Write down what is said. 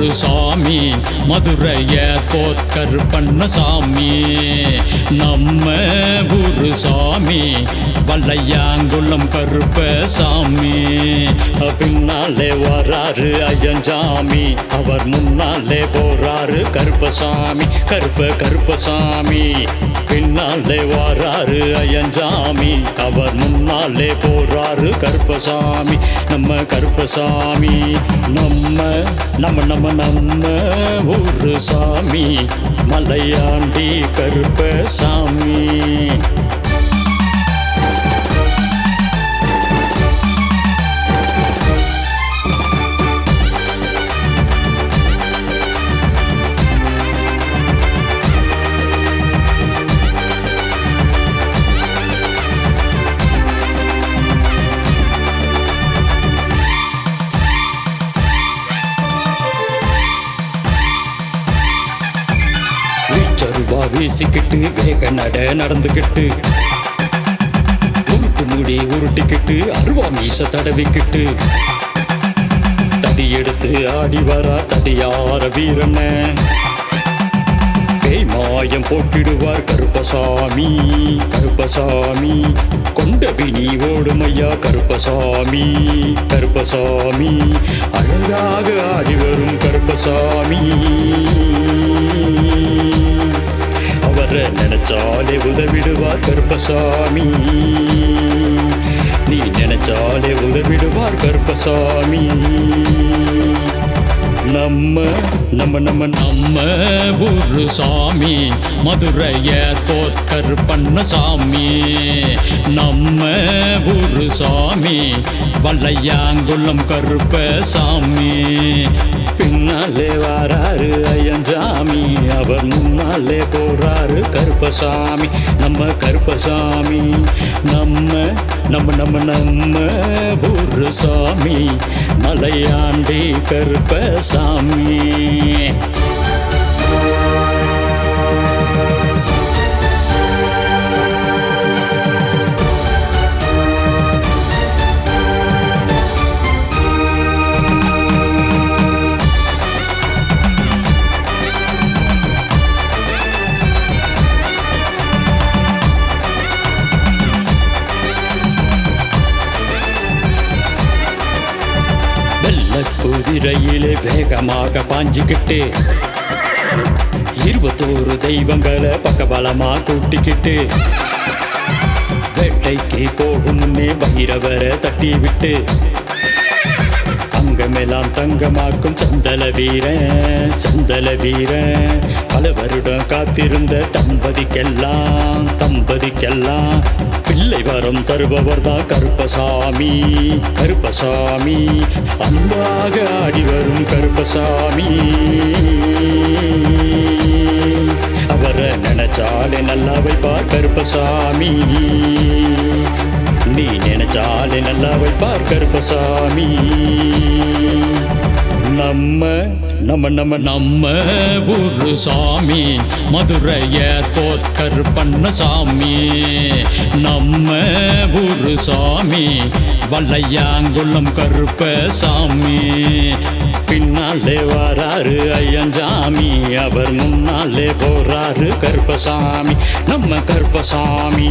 ஊரு சாமி மதுரை ஏர்போர்ட் கருப்பண்ணசாமி. நம்ம ஊரு சாமி வல்லையாங்குளம் கருப்பசாமி. பின்னாலே வராரு ஐயஞ்சாமி, அவர் முன்னாலே போறாரு கருப்பசாமி. கருப்பசாமி பின்னாலே வராரு ஐயஞ்சாமி, அவர் முன்னாலே போறாரு கருப்பசாமி. நம்ம கருப்பசாமி நம்ம நம்ம நம்ம நம்ம ஊரு சாமி மலையாண்டி கருப்பசாமி. சருவா வீசிக்கிட்டு வேக நடந்துக்கிட்டு உருட்டு முடி உருட்டிக்கிட்டு அருவா மீச தடவிக்கிட்டு தடி எடுத்து ஆடி வரா தடியார வீரன. பேய் மாயம் போட்டிடுவார் கருப்பசாமி. கொண்ட பிணி ஓடுமையா கருப்பசாமி. அழகாக ஆடி வரும் கருப்பசாமி. அவரை நினைச்சாலே உதவிடுவார் கருப்பசாமி. நீ நினைச்சாலே உதவிடுவார் கருப்பசாமி. நம்ம நம்ம நம்ம நம்ம ஊரு சாமி மதுரை ஏர்போர்ட் கருப்பண்ணசாமி. நம்ம ஊரு சாமி வல்லையாங்குளம் கருப்பசாமி. பின்னாலே வராரு ஐயஞ்சாமி, அவர் முன்னாலே போறாரு கருப்பசாமி. நம்ம கருப்பசாமி நம்ம நம்ம நம்ம நம்ம ஊரு சாமி மலையாண்டி கருப்பசாமி. குதிரையிலே வேகமாக பாஞ்சிக்கிட்டு 21 தெய்வங்களை பக்கபலமா கூட்டிக்கிட்டு வேட்டைக்கு போகும் முன்னே பைரவரை தட்டி விட்டு அங்கமெல்லாம் தங்கமாக்கும் சந்தல வீரன். பல வருடம் காத்திருந்த தம்பதிக்கெல்லாம் பிள்ளை வரம் தருபவர் தான் கருப்பசாமி. அன்பாக ஆடி வரும் கருப்பசாமி. அவரை நினைச்சாலே நல்லா வைப்பார் கருப்பசாமி. நீ நினைச்சாலே நல்லா வைப்பார் கருப்பசாமி. நம்ம நம்ம நம்ம நம்ம ஊரு சாமி மதுரை ஏர்போர்ட் கருப்பண்ணசாமி. நம்ம ஊரு சாமி வல்லையாங்குளம் கருப்பசாமி. பின்னாலே வராரு ஐயஞ்சாமி, அவர் முன்னாலே போறாரு கருப்பசாமி. நம்ம கருப்பசாமி.